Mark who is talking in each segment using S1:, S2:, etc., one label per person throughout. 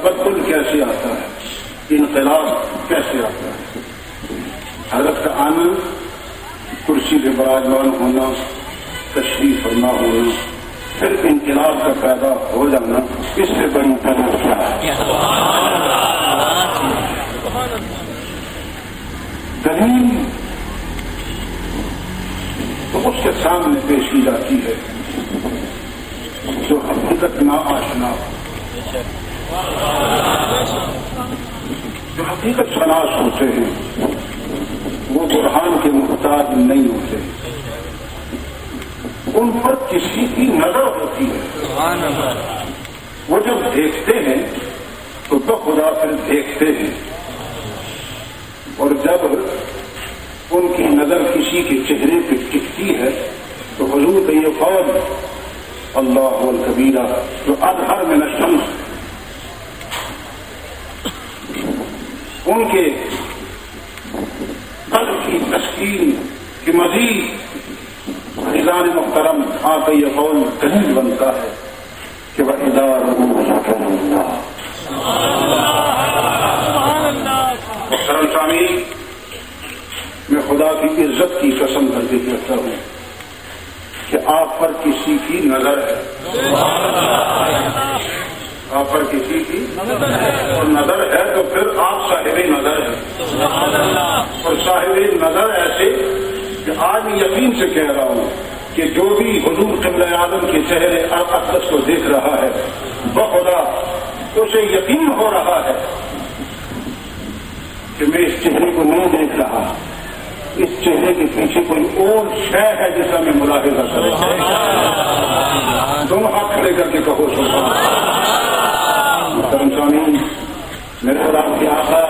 S1: تبدل کیسے آتا ہے, انقلاب کیسے آتا ہے. حضرت کا آنا, کرسی پہ براجمان ہونا, تشریف فرما ہونا, پھر انقلاب کا پیدا ہو جانا, اس سے بڑی طرح کیا ہے. دلیل تو اس کے سامنے پیش کی جاتی ہے جو حقیقت نہ آشنا, جو حقیقت شناس ہوتے ہیں وہ برہان کے محتاج نہیں ہوتے, ان پر کسی کی نظر ہوتی ہے. وہ جب دیکھتے ہیں تو بخدا پھر دیکھتے ہیں, اور جب ان کی نظر کسی کے چہرے پہ ٹکتی ہے تو حضور کا یہ قول اللہ الکبیرہ جو اظہر من الشمس, ان کے قلب کی تسکین کی مزید عزیزان محترم آپ کا یہ قول دلیل بنتا ہے کہ وَإِذَا رَأَوْا ذَكَرُوا اللَّهَ. محترم سامعین, میں خدا کی عزت کی قسم کر کے کہتا ہوں کہ آپ پر کسی کی نظر ہے, آپ پر کسی کی اور نظر ہے تو پھر آپ صاحب نظر ہیں, اور صاحب نظر ایسے کہ آج یقین سے کہہ رہا ہوں کہ جو بھی حضور قبلہ اعظم کے چہرے اقدس کو دیکھ رہا ہے بخدا اسے یقین ہو رہا ہے کہ میں اس چہرے کو نہیں دیکھ رہا, اس چہرے کے پیچھے کوئی اور شے ہے جسا میں ملاحظہ کروں. دونوں ہاتھ کھڑے کر کے کہو سبحان اللہ. محترم سامعین, میرے خدا کے آقا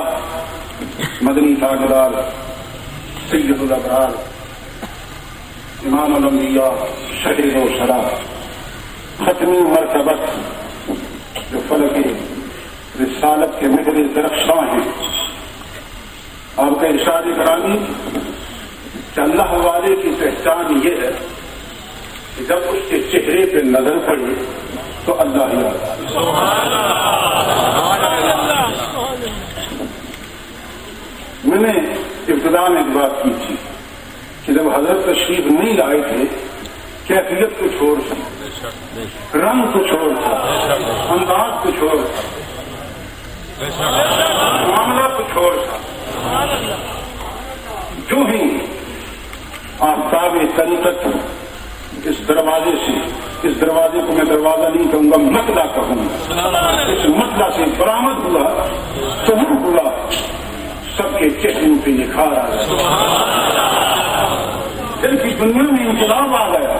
S1: مدنی تاجدار سید الابرار امام الانبیاء شہید و شرا ختمی مرتبت جو فلک رسالت کے مہر درخشاں ہیں, آپ کا ارشاد گرامی کہ اللہ والے کی پہچان یہ ہے کہ جب اس کے چہرے پہ نظر پڑے تو اللہ ہی آتا. میں نے ابتدا میں ایک بات کی تھی کہ جب حضرت تشریف نہیں لائے تھے کیفیت کچھ اور تھی, رنگ کچھ اور تھا, انداز کچھ اور تھا, معاملہ کچھ اور تھا. جو ہی آفتاب طریقت اس دروازے سے, اس دروازے کو میں دروازہ نہیں کہوں گا مطلع کہوں گا, اس مطلع سے برآمد ہوا ظہور ہوا, سب کے چہروں پہ نکھار آ گیا, دل کی دنیا میں انقلاب آ گیا,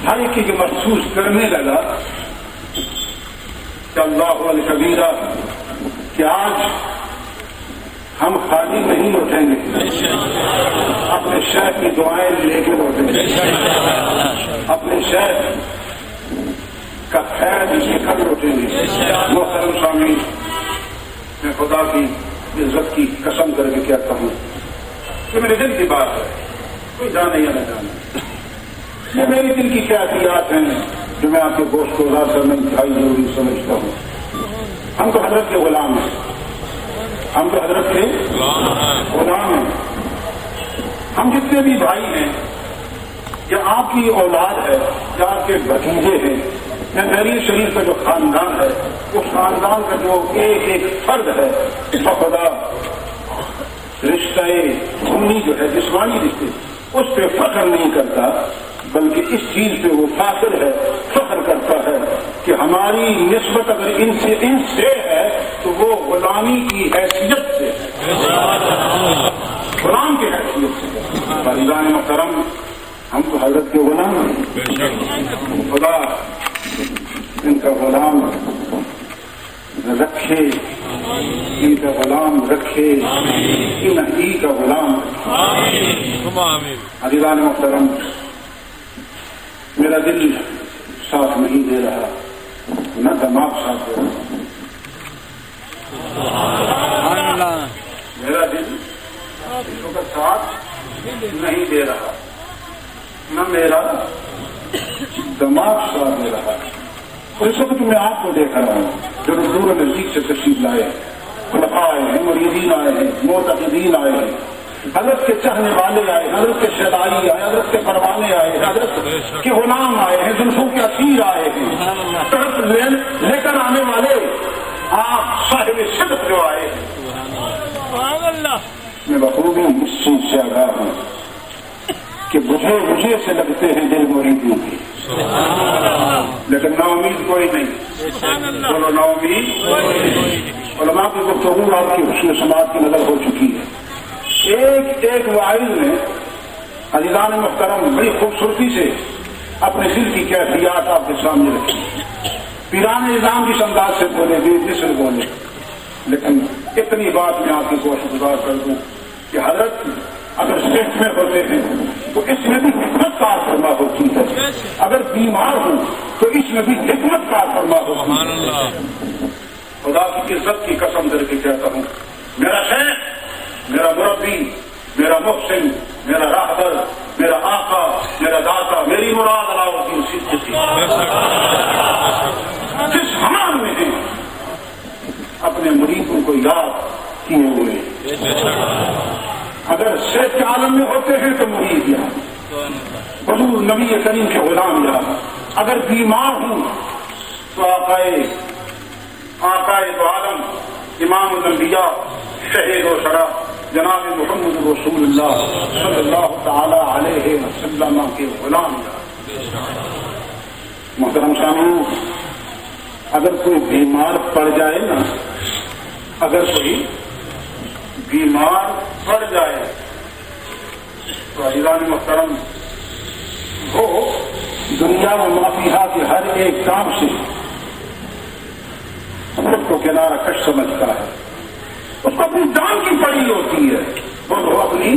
S1: ہر ایک کی محسوس کرنے لگا کہ اللہ الکبیرہ کہ آج ہم خالی نہیں لوٹیں گے, اپنے شیخ کی دعائیں لے کے لوٹیں گے, اپنے شیخ کا خیر لے کر لوٹیں گے. محترم سامعین, میں خدا کی عزت کی قسم کر کے کہتا ہوں کہ میرے دل کی بات ہے, کوئی جانے یا نہ جانے, یہ میرے دل کی کیفیات ہیں جو میں آپ کے گوشت کو اظہار کرنا انتہائی ضروری سمجھتا ہوں. ہم تو حضرت کے غلام ہیں, ہم تو حضرت کے غلام ہیں. ہم جتنے بھی بھائی ہیں یا آپ کی اولاد ہے یا آپ کے بھتیجے ہیں یا نری شریف کا جو خاندان ہے, اس خاندان کا جو ایک ایک فرد ہے بخدا رشتہ خونی جو ہے جسمانی رشتے, اس پہ فخر نہیں کرتا بلکہ اس چیز پہ وہ فاخر ہے, فخر کرتا ہے کہ ہماری نسبت اگر ان سے ہے تو وہ غلامی کی حیثیت سے, غلام کی حیثیت سے. عزیزان محترم, ہم تو حضرت کے غلام ہیں, خدا ان کا غلام رکھے, ان کا غلام رکھے, انہی کا غلام رکھے. عزیزان محترم, میرا دل ساتھ نہیں دے رہا, نہ دماغ ساتھ دے رہا, میرا دل اس وقت ساتھ نہیں دے رہا, نہ میرا دماغ ساتھ دے رہا. اس وقت میں آپ کو دیکھ رہا ہوں جو دور نزدیک سے تشریف لائے ہیں، خلفاء آئے ہیں، مریدین آئے ہیں، معتقدین آئے ہیں، حضرت کے چاہنے والے آئے ہیں، حضرت کے شہدائی آئے، حضرت کے پروانے آئے ہیں، حضرت کے غلام آئے ہیں، زلفوں کے اسیر آئے ہیں، طرف لے کر آنے والے آپ صاحب صدق جو آئے ہیں، میں بخوبی اس چیز سے آگاہ ہوں کہ مجھے سے لگتے ہیں دل مریدوں کے، لیکن نا امید کوئی نہیں، بولو نا امید۔ علماء کی گفتگو آپ کی حسن سماعت کی نظر ہو چکی ہے۔ ایک واعظ نے عزیزان محترم بڑی خوبصورتی سے اپنے دل کی کیفیات آپ کے سامنے رکھی، پیران نظام جس انداز سے بولے بھی جسم بولے، لیکن اتنی بات میں آپ کی کوشش گزار کر دوں کہ حضرت اگر صحت میں ہوتے ہیں تو اس میں بھی حکمت کار فرما ہوتی ہے، اگر بیمار ہوں تو اس میں بھی حکمت کار فرما ہوتی ہے۔ خدا کی عزت کی قسم در کے کہتا ہوں، میرا شیخ، میرا مربی، میرا محسن، میرا راہبر، میرا آقا، میرا داتا، میری مراد علاؤالدین صدیقی جس حال میں ہیں اپنے مریدوں کو یاد کیے ہوئے، اگر صحت کے عالم میں ہوتے ہیں تو مرید یاد، حضور نبی کریم کے غلام یاد، اگر بیمار ہوں تو آقائے تو عالم، امام الانبیاء، شہید و شرح جناب محمد رسول اللہ صلی اللہ تعالی علیہ وسلم کے غلام یاد۔ محترم سامعین، اگر کوئی بیمار پڑ جائے نا، اگر کوئی بیمار پڑ جائے تو عزیزان محترم وہ دنیا و مافیہ کے ہر ایک کام سے خود کو کنارہ کش سمجھتا ہے، اس کو اپنی جان کی پڑی ہوتی ہے، وہ اپنی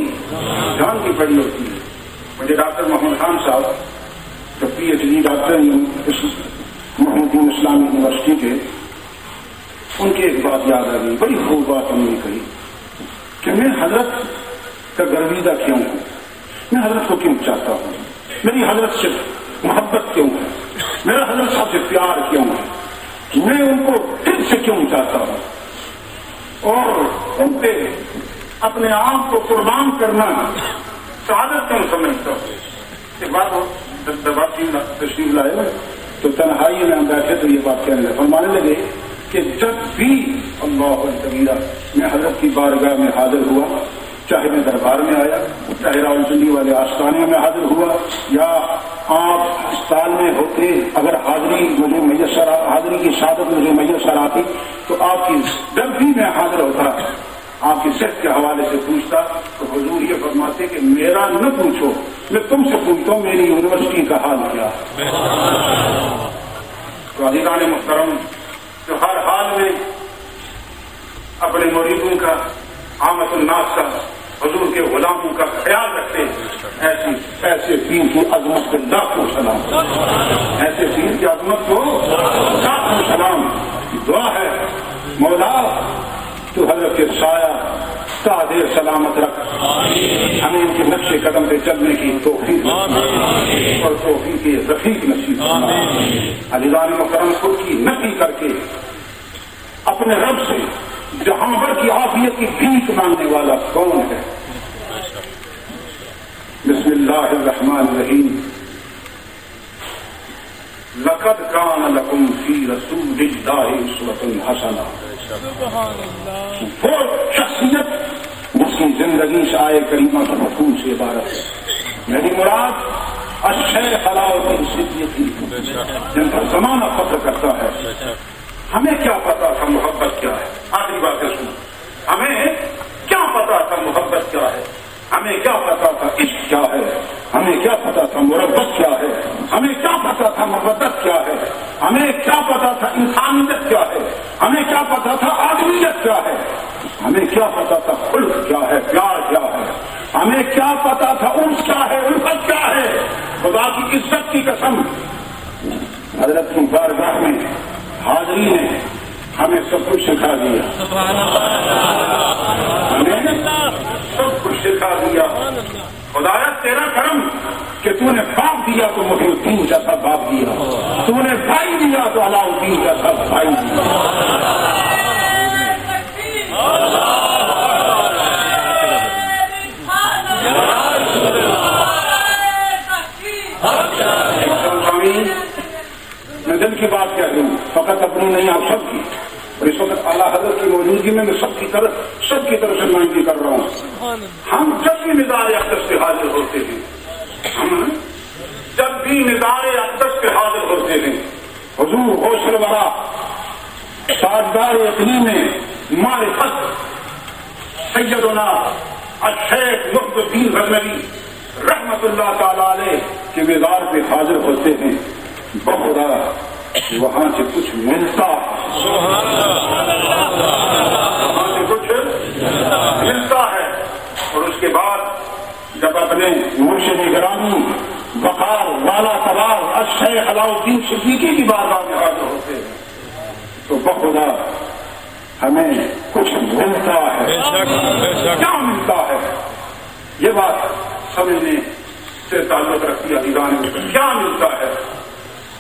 S1: جان کی پڑی ہوتی ہے۔ مجھے ڈاکٹر محمد خان صاحب جو PhD ڈاکٹر محمدین اسلامی یونیورسٹی کے، ان کی ایک بات یاد آ گئی، بڑی خوب بات انہوں نے کہی کہ میں حضرت کا گرویدہ کیوں ہوں، میں حضرت کو کیوں چاہتا ہوں، میری حضرت سے محبت کیوں ہے، میرا حضرت صاحب سے پیار کیوں ہے، میں ان کو دل سے کیوں چاہتا ہوں اور ان پہ اپنے آپ کو قربان کرنا سعادت کیوں سمجھتا ہوں۔ ایک بات تشریف لائے تو تنہائی میں ہم بیٹھے تو یہ بات کہنے لگے، فرمانے لگے کہ جب بھی اللہ کبیرہ میں حضرت کی بارگاہ میں حاضر ہوا، چاہے میں دربار میں آیا، چاہے راولپنڈی والے آستانے میں حاضر ہوا یا آپ ہسپتال میں ہوتے، اگر حاضری کی شہادت مجھے میسر آتی تو آپ کی جب بھی میں حاضر ہوتا، آپ کی صحت کے حوالے سے پوچھتا تو حضور یہ فرماتے کہ میرا نہ پوچھو، میں تم سے پوچھتا ہوں میری یونیورسٹی کا حال کیا ہے۔ تو عزیزان محترم، جو ہر حال میں اپنے مریدوں کا، عامت الناس کا، حضور کے غلاموں کا خیال رکھتے، ایسے پیر کی عظمت کو لاکھوں سلام، ایسے پیر کی عظمت کو لاکھوں سلام۔ دعا ہے مولا تو حضرت کے سایہ تا دیر سلامت رکھ، ہمیں ان کے نقش قدم پہ چلنے کی توفیق اور توفیق رفیق نصیب۔ عزیزان محترم، خود کی نفی کر کے اپنے رب سے جہاں بھر کی عافیت کی بھیک مانگنے والا کون ہے؟ بسم اللہ الرحمن الرحیم۔ لقد کان لکم فی رسول اللہ اسوۃ حسنہ، وہ شخصیت جس کی زندگی آئے کریمہ کے مفہوم سے عبارت ہے۔ میری مراد الشیخ علاؤالدین صدیقی، جن کا زمانہ فخر کرتا ہے۔ ہمیں کیا پتا تھا محبت کیا ہے؟ آخری باتیں سنو، ہمیں کیا پتا تھا محبت کیا ہے، ہمیں کیا پتا تھا عشق کیا ہے، ہمیں کیا پتا تھا مربت کیا ہے، ہمیں کیا پتا تھا مودت کیا ہے، ہمیں کیا پتا تھا انسانیت کیا ہے، ہمیں کیا پتا تھا آدمیت کیا ہے، ہمیں کیا پتا تھا خلق کیا ہے، پیار کیا ہے، ہمیں کیا پتا تھا انس کیا ہے، الفت کیا ہے۔ خدا کی عزت کی قسم، حضرت کی بارگاہ میں حاضری نے ہمیں سب کچھ سکھا دیا، ہمیں سب کچھ سکھا دیا۔ خدایا تیرا کرم کہ کہ تو نے باپ دیا تو محی الدین جیسا باپ دیا، تو نے بھائی دیا تو علاؤالدین جیسا بھائی دیا۔ میں دل کی بات کہہ دوں، فقط اپنی نہیں آپ سب کی، اور اس وقت اعلیٰ حضرت کی موجودگی میں سب کی طرف سے مانگی کر رہا ہوں۔ ہم جب بھی نظار اقدس پہ حاضر ہوتے ہیں، جب بھی نظار اقدس پہ حاضر ہوتے ہیں، حضور حوصل ورا تاجدار اقلیم معرفت سیدنا الشیخ محی الدین غزنوی رحمت اللہ تعالی علیہ کے مزار پہ حاضر ہوتے ہیں، بخدا وہاں سے کچھ ملتا، وہاں سے کچھ ملتا ہے، اور اس کے بعد جب اپنے مرشد گرامی وقار والا تبار الشیخ علاؤالدین صدیقی کی بارگاہ میں حاضر ہوتے ہیں تو بخدا ہمیں کچھ ملتا ہے۔ کیا ملتا ہے؟ یہ بات سمجھنے سے تعلق رکھتی ہے۔ کیا ملتا ہے؟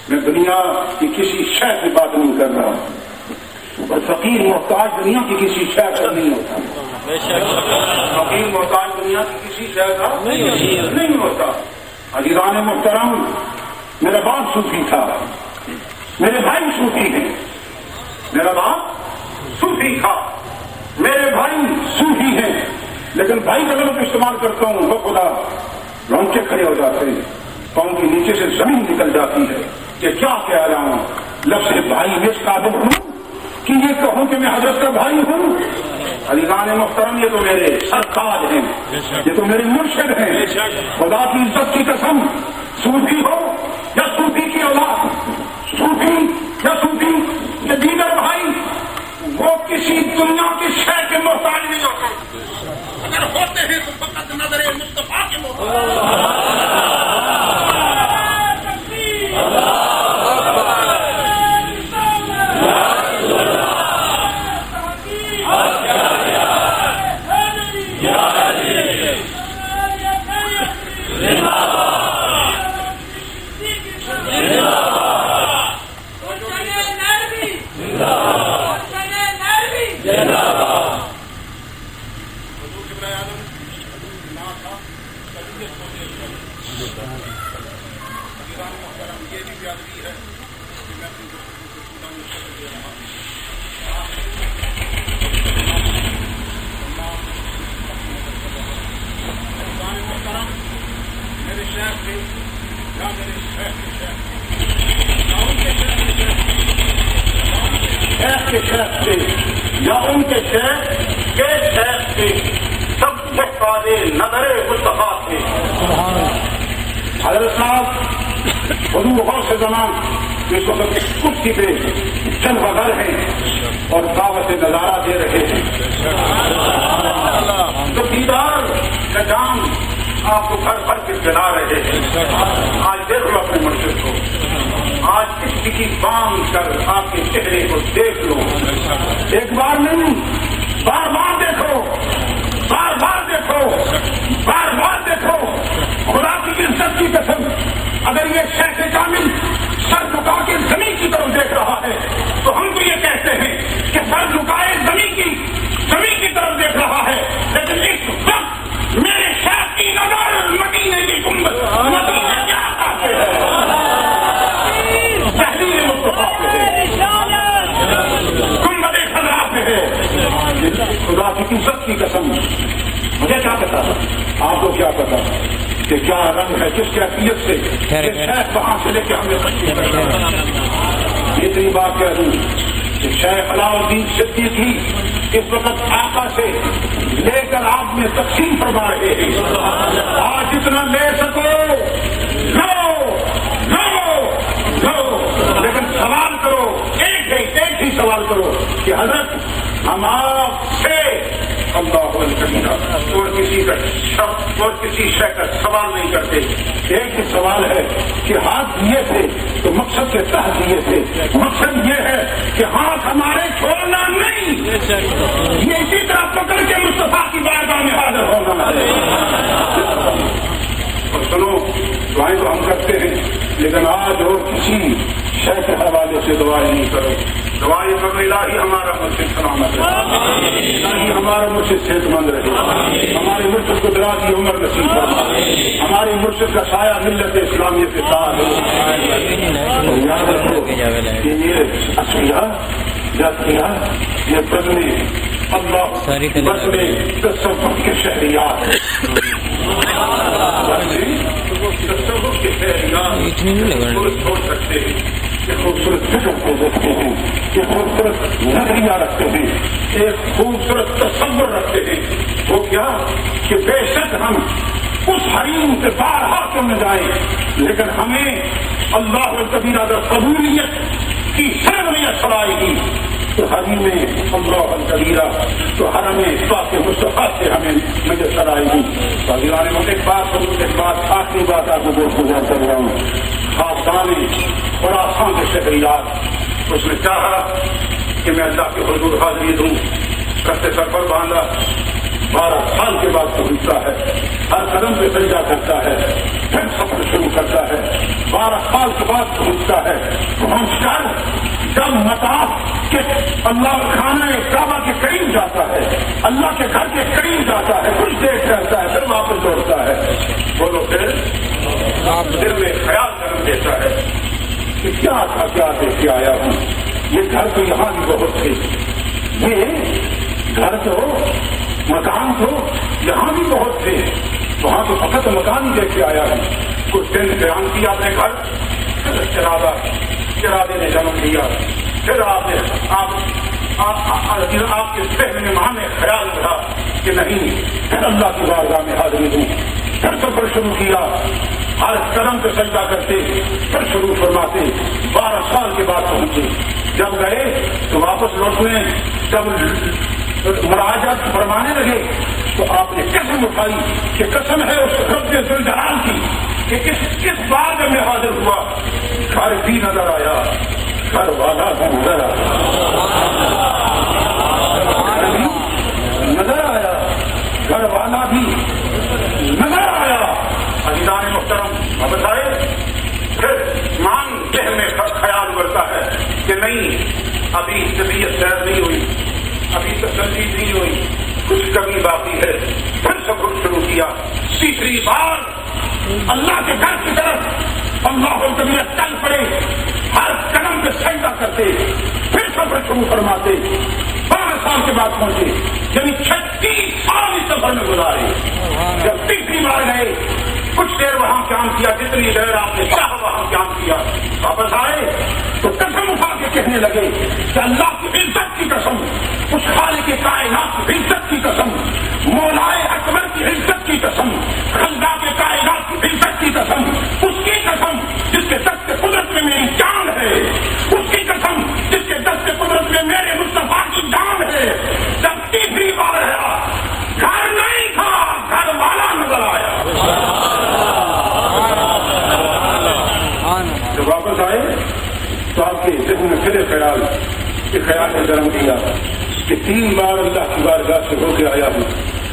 S1: میں دنیا کی کسی شے کی بات نہیں کر رہا ہوں، اور فقیر محتاج دنیا کی کسی شے کا نہیں ہوتا، فقیر محتاج دنیا کی کسی شے کا نہیں ہوتا۔ عزیزان محترم، میرا باپ صوفی تھا، میرے بھائی صوفی ہیں، میرا باپ صوفی تھا، میرے بھائی صوفی ہیں، لیکن بھائی کا لفظ استعمال کرتا ہوں وہ خدا رونقیں کھڑے ہو جاتے ہیں، پاؤں کے نیچے سے زمین نکل جاتی ہے کہ کیا کہہ رہا ہوں، لفظ بھائی میں اس قابل ہوں کہ یہ کہوں کہ میں حضرت کا بھائی ہوں۔ عزیزان محترم، یہ تو میرے سرتاج ہیں، یہ تو میرے مرشد ہیں، خدا کی عزت کی قسم، صوفی ہو یا صوفی کی اولاد، صوفی یا صوفی کے دیگر بھائی، وہ کسی دنیا کی شے کے محتاج نہیں ہوتے، اگر ہوتے ہیں تو فقط نظر مصطفیٰ کے محتاج۔ یا ان کے شیخ کے شیخ سے سب محتاج نظر مصطفیٰ تھے۔ حضرت صاحب حضور غوث زمان اس وقت کرسی پہ جلوہ گر ہیں اور دعوت نظارہ دے رہے ہیں، تو دیدار کا جام آپ کو گھر بھر کے جلا رہے ہیں۔ آج دیکھ لو اپنے مرشد کو، آج کسی کی باندھ کر آپ کے چہرے کو دیکھ لو، ایک بار نہیں، بار بار دیکھو، بار بار دیکھو، بار بار دیکھو۔ خدا کی عزت کی قسم، اگر یہ شیخ کامل سر جھکا کے زمین کی طرف دیکھ رہا ہے تو ہم تو یہ کہتے ہیں کہ سر جھکائے زمین کی طرف دیکھ رہا ہے، لیکن اس وقت میرے شیخ کی نظر مدینے کی گنبد مدینے کے آقا پہ ہے، تحریر مصطفیٰ پہ ہے، گنبد خضرا پہ ہے۔ خدا کی عزت کی قسم، مجھے کیا پتا، آپ کو کیا پتا کہ کیا رنگ ہے، کس کیفیت سے یہ شیخ وہاں سے لے کے ہمیں تقسیم کرنا ہے۔ اتنی بات کہہ دوں کہ شیخ علاؤالدین صدیقی اس وقت آقا سے لے کر آپ میں تقسیم فرما رہے ہیں، آج جتنا لے سکو لو لو لو، لیکن سوال کرو، ایک ہی سوال کرو کہ حضرت ہم آپ سے اللہ اور کسی کا شخص اور کسی شے کا سوال نہیں کرتے، ایک ہی سوال ہے کہ ہاتھ دیے تھے تو مقصد کے تحت دیے تھے، مقصد یہ ہے کہ ہاتھ ہمارے چھوڑنا نہیں، یہ اسی طرح پکڑ کے مصطفیٰ کی بارگاہ میں حاضر ہونا ہے۔ اور سنو دعائیں تو ہم کرتے ہیں لیکن آج اور کسی شے کے حوالے سے دعائیں نہیں کرو. دعائیں کرو الہی ہمارا مرشد سلامت رہے, الہی ہمارا مرشد صحت مند رہے, ہمارے مرشد کو دراز عمر نصیب فرما, ہمارے مرشد کا سایہ ملت اسلامیہ کے ساتھ ہو. یاد رکھو کہ یہ اصلیہ یہ بدلے اللہ بدلے تصوف کے شہریات تصوف کے شہریات چھوڑ سکتے ہیں, یہ خوبصورت فکر کو دیکھتے ہیں, یہ خوبصورت نظریہ رکھتے ہیں, ایک خوبصورت تصور رکھتے ہیں. وہ کیا کہ بے شک ہم اس حریم کے بارہا کیوں نہ جائیں لیکن ہمیں اللہ کبھی اگر قبولیت کی سر میں چلائے گی تو حریم اللہ الکبیرہ تو حرم پاک مصطفیٰ سے ہمیں مجھے چلائے گی. ایک بات آخری بات آپ کو گزار کر رہا ہوں. خاصان اور آسان کے شہریات اس نے چاہا کہ میں اللہ کے حضور حاضری دوں, رستے سر پر باندھا, 12 سال کے بعد پہنچتا ہے, ہر قدم پہ سجدہ کرتا ہے, پھر سفر شروع کرتا ہے, 12 سال کے بعد پہنچتا ہے. پہنچ کر جب مطاف کے اللہ خانہ کعبہ کے قریب جاتا ہے, اللہ کے گھر کے قریب جاتا ہے, کچھ دیر رہتا ہے, پھر واپس لوٹتا ہے. بولو پھر دل میں خیال کرم دیتا ہے کہ کیا تھا, کیا دیکھ کے آیا ہوں. یہ گھر تو یہاں بھی بہت تھے, یہ گھر تو مکان تو یہاں بھی بہت تھے, وہاں تو فقط مکان ہی دیکھ کے آیا ہوں. کچھ دن بیان کیا اپنے گھر, چرادے نے جنم لیا, پھر آپ کے ذہن میں مان خیال رہا کہ نہیں پھر اللہ کی بارگاہ میں حاضری دوں. پھر سفر شروع کیا, ہر قدم پہ سجدہ کرتے, پھر شروع فرماتے. 12 سال کے بعد پہنچے. جب گئے تو واپس لوٹنے, جب مراجعت فرمانے لگے تو آپ نے قسم اٹھائی کہ قسم ہے اس رب ذوالجلال کی کہ کس بار میں حاضر ہوا, گھر بھی نظر آیا, گھر والا بھی نظر آیا, گھر والا بھی نظر آیا. عزیزان محترم اب بتائے پھر مان ذہن میں خیال بڑھتا ہے کہ نہیں ابھی طبیعت سیر نہیں ہوئی, ابھی تسلی نہیں ہوئی, کچھ کمی باقی ہے. پھر سفر شروع کیا. تیسری بار اللہ کے گھر کی طرف اللہ الطبیعت چل پڑے, ہر قدم پہ سجدہ کرتے, پھر سفر شروع فرماتے. 12 سال کے بعد پہنچے, یعنی 36 سال اس سفر میں گزارے. جب تیسری بار گئے کچھ دیر وہاں قیام کیا, جتنی دیر آپ نے چاہا وہاں قیام کیا. واپس آئے تو قسم اٹھا کے کہنے لگے کہ اللہ کی عزت کی قسم, اس خالق کی کائنات کی عزت کی قسم, مولائے اکبر کی عزت کی قسم, خالق کے کائنات کی عزت کی قسم, اس کی قسم جس کے دست قدرت میں میری جان ہے, اس کی قسم جس کے دست قدرت میں میرے مصطفیٰ کی جان ہے. جب تیسری بار آیا گھر نہیں تھا, گھر والا نظر آیا. جب واپس آئے تو آپ کے ذہن میں پھر خیال نے جنم دیا کہ 3 بار اللہ کی بارگاہ سے ہو کے آیا ہوں,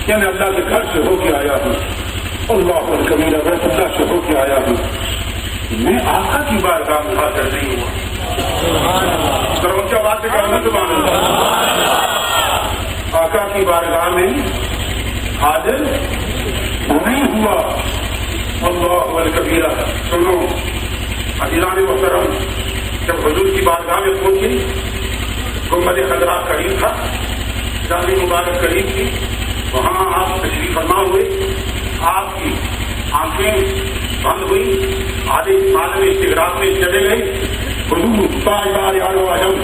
S1: یعنی اللہ کے گھر سے ہو کے آیا ہوں, اللہ الکبیرہ بیت اللہ سے ہو کے آیا ہوں. میں آقا کی بارگاہ میں حاضر نہیں ہوا. سروچا بات سے کہنا تو مانوں, آقا کی بارگاہ میں حاضر نہیں ہوا. اللہ الکبیرہ. سنو عزیزان محترم, جب حضور کی بارگاہ میں پہنچے, گنبد خضرا قریب تھا, جامع مبارک قریب تھی, وہاں آپ تشریف فرما ہوئے. آپ کی آنکھیں بند ہوئی, آدھے عالم استغراق میں چلے گئے. حضور تاجدار عالم اعظم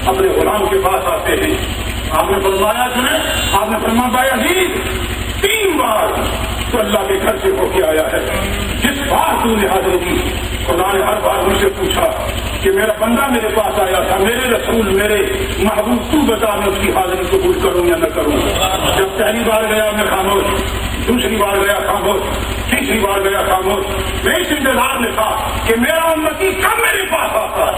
S1: اپنے غلام کے پاس آتے ہیں. آپ نے فرمایا سنے, آپ نے فرمایا عزیز 3 بار تو اللہ کے گھر سے ہو کے آیا ہے. جس بار تو نے حاضر کی, خدا نے ہر بار مجھ سے پوچھا کہ میرا بندہ میرے پاس آیا تھا, میرے رسول میرے محبوب تو بتا میں اس کی حاضری قبول کروں یا نہ کروں. جب پہلی بار گیا میں خاموش, دوسری بار گیا خاموش, تیسری بار گیا خاموش. میں اس انتظار میں تھا کہ میرا امتی کب میرے پاس آتا ہے,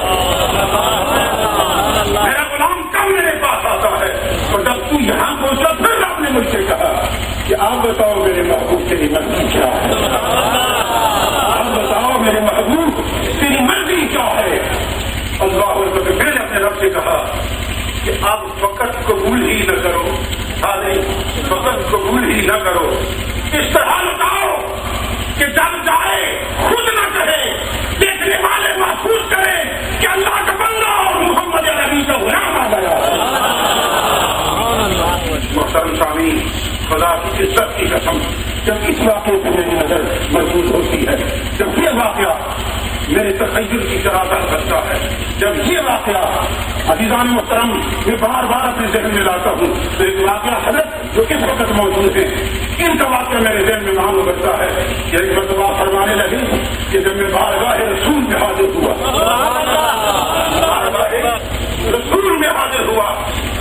S1: میرا غلام کب میرے پاس آتا ہے. اور جب تو یہاں پہنچا پھر آپ نے مجھ سے کہا کہ آپ بتاؤ میرے محبوب تیری مرضی کیا ہے. کہ اب وقت قبول ہی نہ کرو، وقت قبول ہی نہ کرو، اس طرح لٹاؤ کہ جب جائے خود نہ کہے، دیکھنے والے محسوس کریں کہ اللہ کا بندہ اور محمد عربی کا غلام آ گیا۔ محترم سامعین، خدا کی عزت کی قسم، جب اس واقعے پہ میری نظر محسوس ہوتی ہے، جب یہ واقعہ میرے تخیل کی شرارت کرتا ہے، جب یہ واقعہ عزیزان محترم میں بار بار اپنے ذہن میں لاتا ہوں، تو ایک واقعہ حضرت جو کس وقت موجود ہے، ان کا واقعہ میرے ذہن میں معلوم کرتا ہے کہ ایک مرتبہ فرمانے لگے کہ جب میں بارگاہ رسول میں حاضر ہوا، بارگاہ رسول میں حاضر ہوا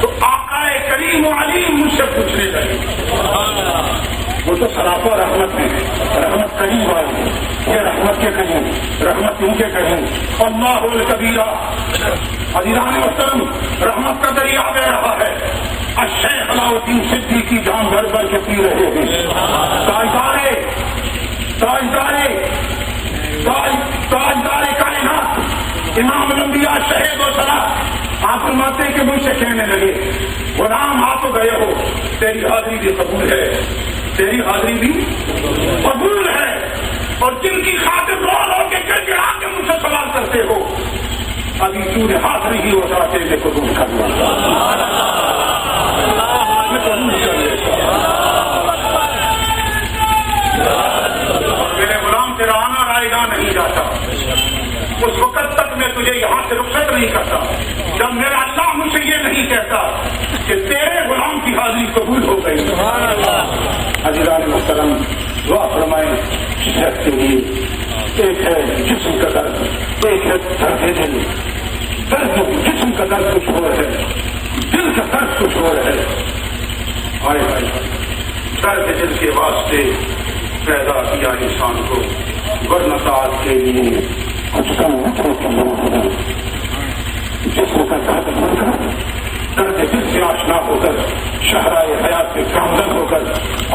S1: تو آقا کریم و علیم مجھ سے پوچھنے لگے، وہ تو سراپا رحمت ہے، رحمت قریب آئی، یہ رحمت کے قریب، رحمت ان کے قریب، اللہ الکبیرہ۔ عزیزان محترم، رحمت کا دریا بہ رہا ہے، الشیخ علاؤالدین صدیقی جام بھر بھر کے پی رہے ہیں، تاجدار کائنات امام الانبیاء شہید و صلاح آپ فرماتے کہ مجھ سے کہنے لگے غلام آ تو گئے ہو، تیری حاضری بھی قبول ہے، تیری حاضری بھی قبول ہے، اور جن کی خاطر رو رو کے گڑ گڑا کے مجھ سے سوال کرتے ہو، ابھی تو نے ہاتھ نہیں ہوتا تیرے قبول کر لیا، میں قبول کر لیتا، اور میرے غلام تیرا آنا رائے گا نہیں جاتا، اس وقت تک میں تجھے یہاں سے رخصت نہیں کرتا جب میرا اللہ مجھ سے یہ نہیں کہتا کہ تیرے غلام کی حاضری قبول ہو گئی۔ عزیزان محترم، دعا فرمائیں شہد کے لیے، ایک ہے جسم کا درد، ایک ہے درد دل، درد جسم کا درد کچھ اور ہے، دل کا درد کچھ اور ہے، درد دل کے واسطے پیدا کیا انسان کو، ورنہ ساتھ کے لیے کچھ کم مٹھوں کی لوگ ہیں، جسم کا درد ہو کر، درد دل سے آشنا ہو کر، شہرائے حیات کے کامزن ہو کر،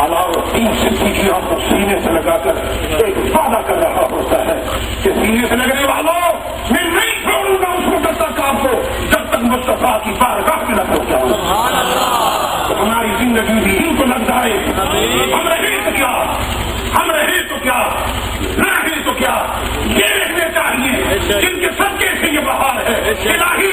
S1: علاؤالدین صدیقی آپ کو سینے سے لگا کر ایک وعدہ کر رہا ہوتا ہے کہ سینے سے لگنے والوں میں نہیں چھوڑوں گا اس وقت تک آپ کو جب تک مصطفیٰ کی بارگاہ میں نہ پہنچاؤں، تو ہماری زندگی بھی ان کو لگ جائے، ہم رہے تو کیا، ہم رہے تو کیا، نہ رہے تو کیا، یہ رہنے چاہیے جن کے صدقے سے یہ بہار ہے، الہی